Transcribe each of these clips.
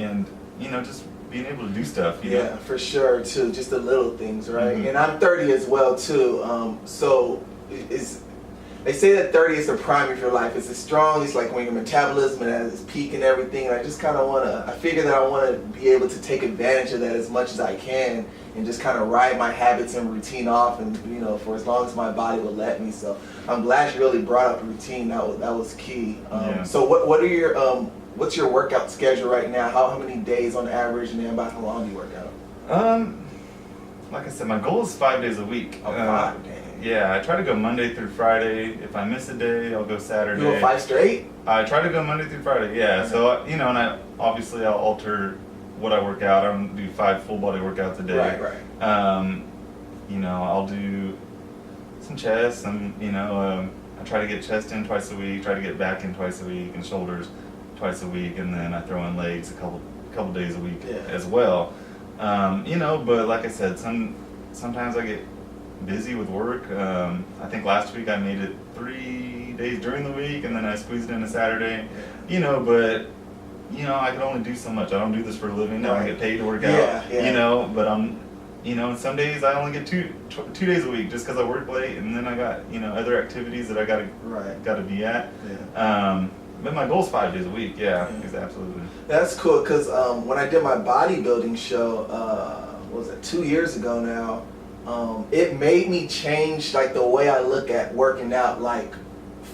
and just being able to do stuff. Yeah, for sure too. Just the little things, right? Mm-hmm. And I'm 30 as well too. So they say that 30 is the prime of your life. It's as strong. It's like when your metabolism is at its peak and everything. And I just kind of I figure that I want to be able to take advantage of that as much as I can and just kind of ride my habits and routine off, and for as long as my body will let me. So I'm glad you really brought up routine. That was key. So what are your what's your workout schedule right now? How many days on average, and then about how long do you work out? Like I said, my goal is 5 days a week. Oh, 5 days. Yeah, I try to go Monday through Friday. If I miss a day, I'll go Saturday. You go 5 straight? I try to go Monday through Friday, yeah. So, and I'll alter what I work out. I don't do 5 full body workouts a day. Right. I'll do some chest, I try to get chest in twice a week, try to get back in twice a week, and shoulders twice a week, and then I throw in legs a couple days a week as well. But like I said, sometimes I get busy with work. I think last week I made it 3 days during the week, and then I squeezed in a Saturday. But I can only do so much. I don't do this for a living. I don't get paid to work out. But and some days I only get two days a week just because I work late, and then I got other activities that I gotta be at. But my goal's 5 days a week. Yeah, absolutely. That's cool, because when I did my bodybuilding show, what was it, 2 years ago now, it made me change like the way I look at working out like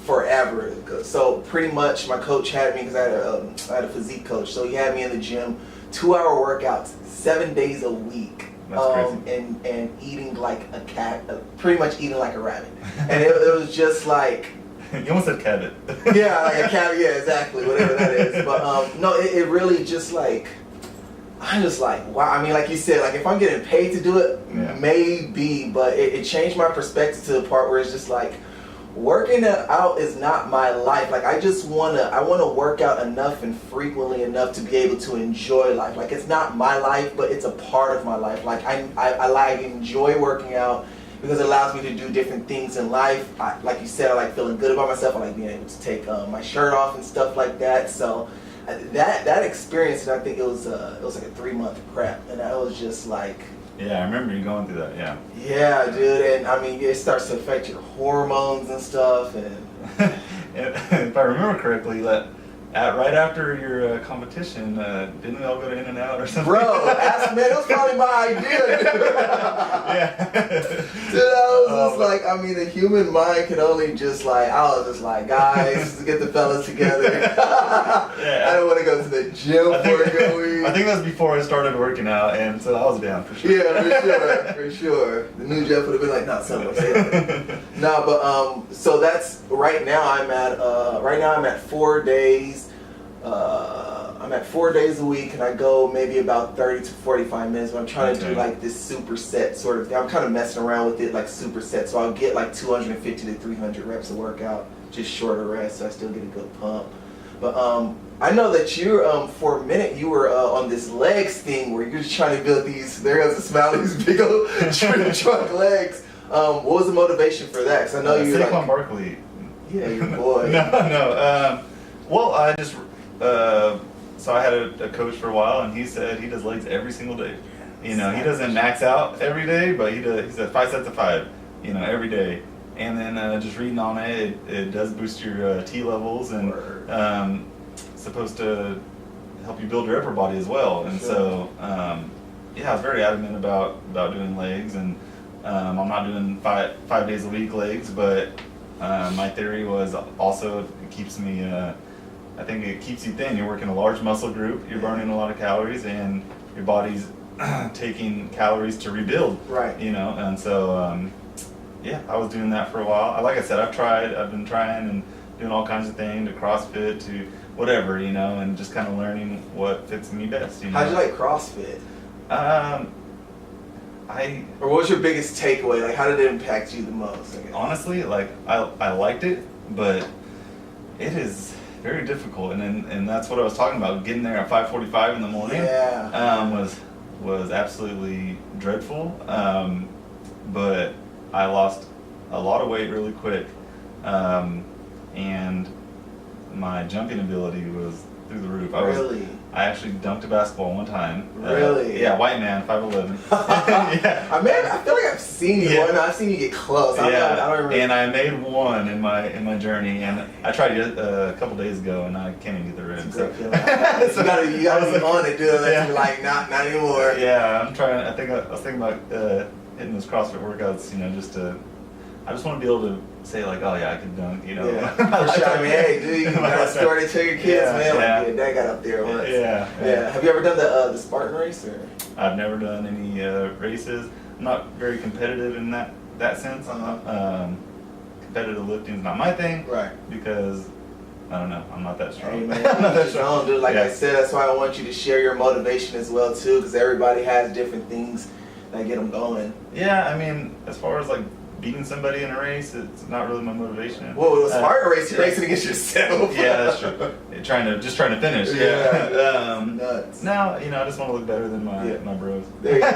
forever. So pretty much my coach had me, because I had a physique coach, so he had me in the gym, 2-hour workouts, 7 days a week. That's crazy. And eating like a cat, pretty much eating like a rabbit. And it was just like, you almost said cabot. yeah, like a cat, yeah, exactly, whatever that is. But no, it really just like, I'm just like, wow. I mean, like you said, like if I'm getting paid to do it, maybe, but it changed my perspective to the part where it's just like, working out is not my life. Like I wanna work out enough and frequently enough to be able to enjoy life. Like it's not my life, but it's a part of my life. Like I enjoy working out because it allows me to do different things in life. Like you said, I like feeling good about myself. I like being able to take my shirt off and stuff like that. So that experience, I think it was like a 3-month prep, and I was just like, yeah, I remember you going through that. Yeah, dude, and I mean it starts to affect your hormones and stuff, and if I remember correctly, right after your competition, didn't we all go to In-N-Out or something? Bro, man, that was probably my idea, dude. Yeah. Dude, I was just like, I mean, the human mind can only just like, I was just like, guys, let's get the fellas together. I don't want to go to the gym for a good week. I think that's before I started working out, and so I was down for sure. Yeah, for sure. The new Jeff would have been like, no, son, don't say that. No, but so that's right now. I'm at 4 days. I'm at 4 days a week, and I go maybe about 30 to 45 minutes, but I'm trying to do like this superset sort of thing. I'm kind of messing around with it, like superset, so I'll get like 250 to 300 reps of workout, just shorter rest, so I still get a good pump. But I know that you're, for a minute, you were on this legs thing where you're just trying to build these, there goes the smile, these big old trunk legs. What was the motivation for that? Because I know you're Saquon like, Barkley. Yeah, your boy. No. Well, I just, so I had a coach for a while, and he said he does legs every single day. He doesn't max out every day, but he said 5 sets of 5, every day. And then just reading on it does boost your T levels, and supposed to help you build your upper body as well. And so, I was very adamant about doing legs, and I'm not doing five days a week legs, but my theory was also it keeps me, I think it keeps you thin. You're working a large muscle group, you're burning a lot of calories, and your body's taking calories to rebuild. Right. And so, I was doing that for a while. Like I said, I've been trying and doing all kinds of things, to CrossFit, to whatever, and just kind of learning what fits me best. How'd you like CrossFit? Or what was your biggest takeaway? Like, how did it impact you the most? Honestly, like, I liked it, but it is very difficult, and that's what I was talking about. Getting there at 5:45 in the morning was absolutely dreadful. But I lost a lot of weight really quick, and my jumping ability was through the roof. Really? I actually dunked a basketball one time. Really? Yeah, white man, 5'11". Yeah. I feel like I've seen you. Yeah. I've seen you get close. I don't remember. And I made one in my journey, and I tried it a couple days ago, and I can't even get the rim. So. You gotta be on it, dude. Unless you're like, not anymore. Yeah, I'm trying. I was thinking about hitting those CrossFit workouts, I just want to be able to say like, oh yeah, I can dunk, Yeah, for sure. I mean, hey, dude, you got a story to tell your kids, man. Yeah. Like, Dad got up there once. Yeah. Have you ever done the Spartan race? Or? I've never done any races. I'm not very competitive in that sense. Competitive lifting is not my thing. Right. Because I don't know, I'm not that strong. Hey, man, I'm not that strong, dude. Like I said, that's why I want you to share your motivation as well too, because everybody has different things that get them going. Yeah, I mean, as far as like beating somebody in a race, it's not really my motivation. Well, it was Spartan race. You're racing against yourself. Yeah, that's true. Trying to finish. Yeah. Nuts. No, I just want to look better than my bros. There you go.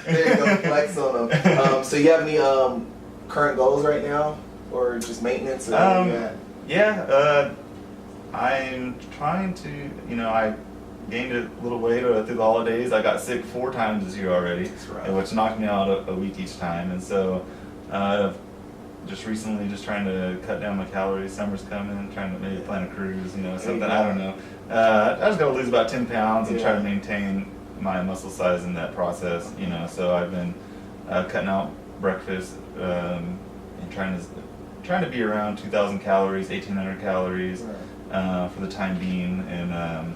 There you go. Flex on them. So you have any current goals right now, or just maintenance? Or Yeah. I'm trying to. I gained a little weight through the holidays. I got sick 4 times this year already, which knocked me out a week each time. And so, just recently, just trying to cut down my calories. Summer's coming, trying to maybe plan a cruise, something. I don't know. I just got to lose about 10 pounds and try to maintain my muscle size in that process. So I've been cutting out breakfast and trying to be around 2,000 calories, 1,800 calories for the time being, and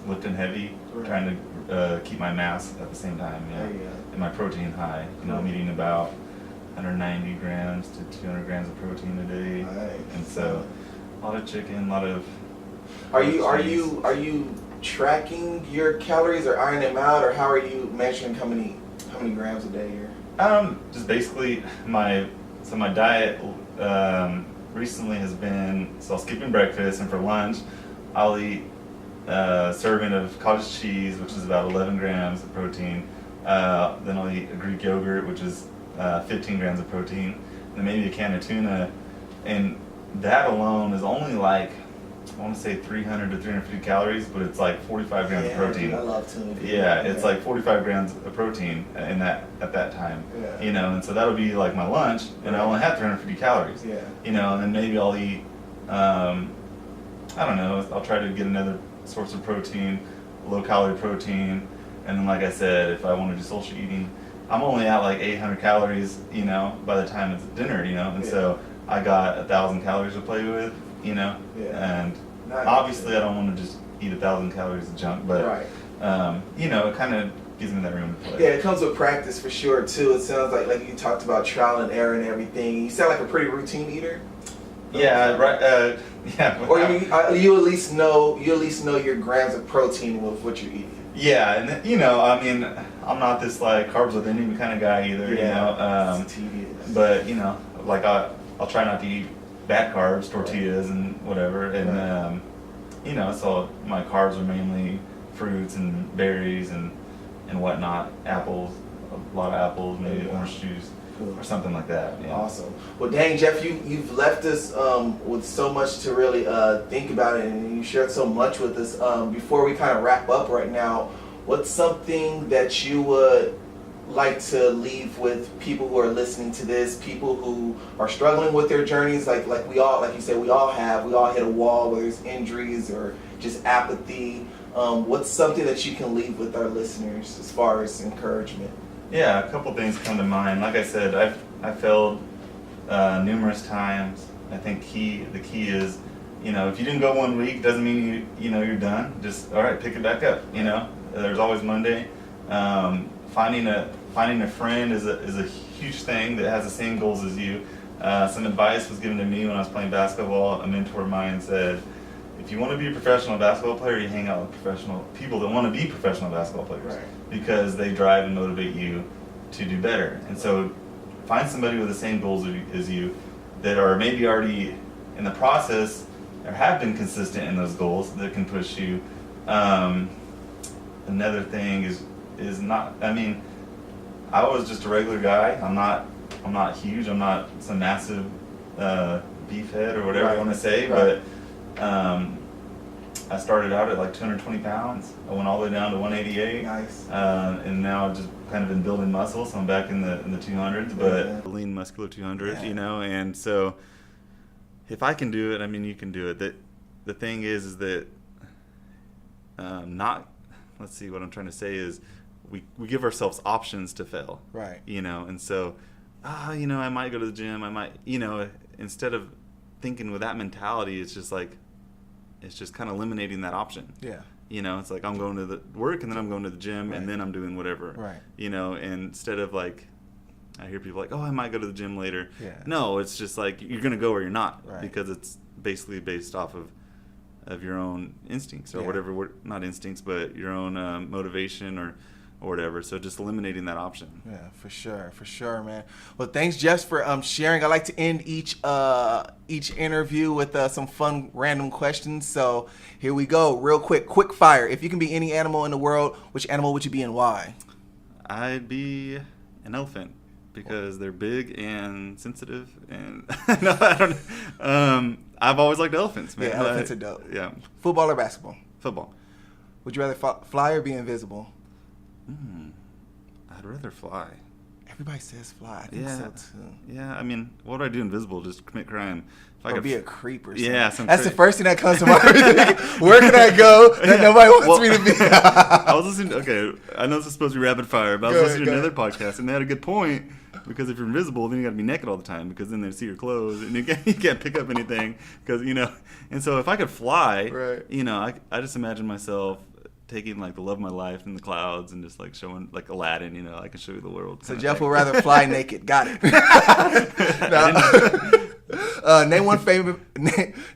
lifting heavy, trying to keep my mass at the same time, and my protein high. I'm eating about 190 grams to 200 grams of protein a day, and so a lot of chicken, a lot of. Are you tracking your calories or ironing them out, or how are you measuring how many grams a day you're? Just basically my diet recently has been, so I'll skipping breakfast, and for lunch I'll eat serving of cottage cheese, which is about 11 grams of protein. Then I'll eat a Greek yogurt, which is 15 grams of protein, and then maybe a can of tuna. And that alone is only like, I want to say 300 to 350 calories, but it's like 45 grams of protein. Dude, I love tuna. Yeah, it's like 45 grams of protein at that time. And so that'll be like my lunch, and I only have 350 calories. And then maybe I'll eat, I don't know, I'll try to get another source of protein, low calorie protein, and then like I said, if I want to do social eating, I'm only at like 800 calories, by the time it's dinner, and so I got 1,000 calories to play with, and obviously I don't want to just eat 1,000 calories of junk, but it kind of gives me that room to play. Yeah, it comes with practice for sure too. It sounds like you talked about trial and error and everything. You sound like a pretty routine eater. Yeah, right. Yeah. Or you at least know your grams of protein with what you're eating. Yeah, and I'm not this like carbs with any kind of guy either. It's tedious. But like I'll try not to eat bad carbs, tortillas and whatever, and so my carbs are mainly fruits and berries and whatnot, apples, a lot of apples, maybe orange juice. Or something like that. Yeah. Awesome. Well, dang, Jeff, you've left us with so much to really think about it, and you shared so much with us. Before we kind of wrap up right now, what's something that you would like to leave with people who are listening to this, people who are struggling with their journeys, like you said, we all hit a wall, whether it's injuries or just apathy. What's something that you can leave with our listeners as far as encouragement? Yeah, a couple things come to mind. Like I said, I failed numerous times. I think the key is, if you didn't go 1 week, doesn't mean you're done. Just all right, pick it back up. There's always Monday. Finding a friend is a huge thing that has the same goals as you. Some advice was given to me when I was playing basketball. A mentor of mine said, if you want to be a professional basketball player, you hang out with professional people that want to be professional basketball players, because they drive and motivate you to do better. And so find somebody with the same goals as you that are maybe already in the process or have been consistent in those goals that can push you. Another thing is not, I was just a regular guy. I'm not huge. I'm not some massive beefhead or whatever you want to say, but I started out at like 220 pounds. I went all the way down to 188. Nice. And now I've just kind of been building muscle, so I'm back in the 200s, but Yeah. lean muscular 200, Yeah. you know. And so if I can do it, I mean, you can do it. The thing is that let's see, what I'm trying to say is we give ourselves options to fail. Right. You know, and so, you know, I might go to the gym. I might, you know, instead of thinking with that mentality, it's just kind of eliminating that option. Yeah. You know, it's like I'm going to the work and then I'm going to the gym and then I'm doing whatever. Right. You know, and instead of like, I hear people like, oh, I might go to the gym later. Yeah. No, it's just like you're going to go where you're not, Right. because it's basically based off of your own instincts or whatever, not instincts, but your own motivation or whatever. So just eliminating that option. Yeah, for sure, man. Well, thanks, Jeff, for sharing. I like to end each interview with some fun random questions. So here we go, real quick fire. If you can be any animal in the world, which animal would you be and why? I'd be an elephant because they're big and sensitive, and no, I don't. I've always liked elephants, man. Yeah, elephants are dope. Yeah, Football or basketball? football. Would you rather fly or be invisible? I'd rather fly. Everybody says fly. I think so too. Yeah, I mean, what would I do invisible? Just commit crime. If I Or could be a creep or something. Yeah, that's the first thing that comes to mind. Where can I go that nobody wants me to be? I was listening. Okay, I know this is supposed to be rapid fire, but I was Go listening to ahead. another podcast, and they had a good point. Because if you're invisible, then you got to be naked all the time, because then they see your clothes and you can't pick up anything. Because you know, and so if I could fly, Right. you know, I just imagine myself taking like the love of my life in the clouds and just like showing like Aladdin, you know, I can show you the world. So Jeff will rather fly naked. Got it.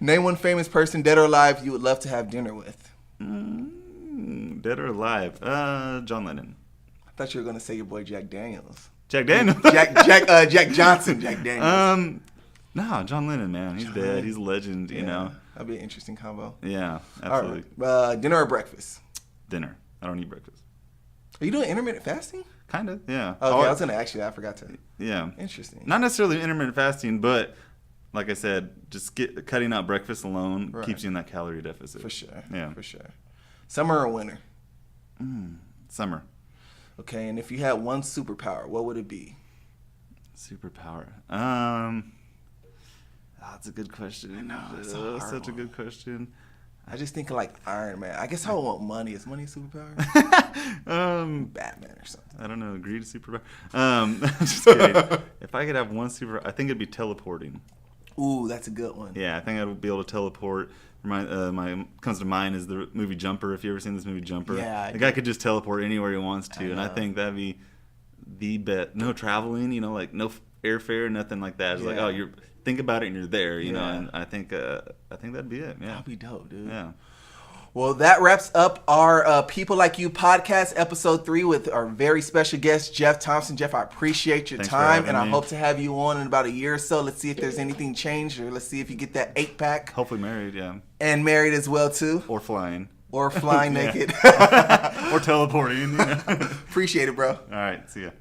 Name one famous person, dead or alive, you would love to have dinner with. Dead or alive? John Lennon. I thought you were gonna say your boy Jack Daniels. Jack Daniels. Jack Johnson. Jack Daniels. No, John Lennon, man. He's dead. He's a legend, you know. That'd be an interesting combo. Yeah, absolutely. All right. Dinner or breakfast? Dinner. I don't eat breakfast. Are you doing intermittent fasting? Kind of, yeah. Okay, I was gonna ask you that. I forgot to. Yeah. Interesting. Not necessarily intermittent fasting, but like I said, just cutting out breakfast alone keeps you in that calorie deficit. For sure. Yeah. For sure. Summer or winter? Summer. Okay, and if you had one superpower, what would it be? Superpower. That's a good question. I know, it's a hard such a one. good question. I just think of like Iron Man. I guess I would want money. Is money a superpower? Batman or something. I don't know. Greed is superpower. Just kidding. If I could have one superpower, I think it'd be teleporting. Ooh, that's a good one. Yeah, I think I would be able to teleport. My comes to mind is the movie Jumper. If you ever seen this movie Jumper, Yeah, the guy could just teleport anywhere he wants to, and I know. think that'd be the bet. No traveling, you know, like no airfare, nothing like that. It's like, Yeah. oh, you think about it and you're there, you know. Yeah. And I think that'd be it. Yeah, That'd be dope, dude. yeah. Well, that wraps up our People Like You podcast, episode 3, with our very special guest, Jeff Thompson. Jeff, I appreciate your Thanks for time, having and I me. hope to have you on in about a year or so. Let's see if there's anything changed, or let's see if you get that 8-pack. Hopefully married, yeah, And married as well, too. or flying, Or flying Yeah. naked. or teleporting. You know? Appreciate it, bro. All right, see ya.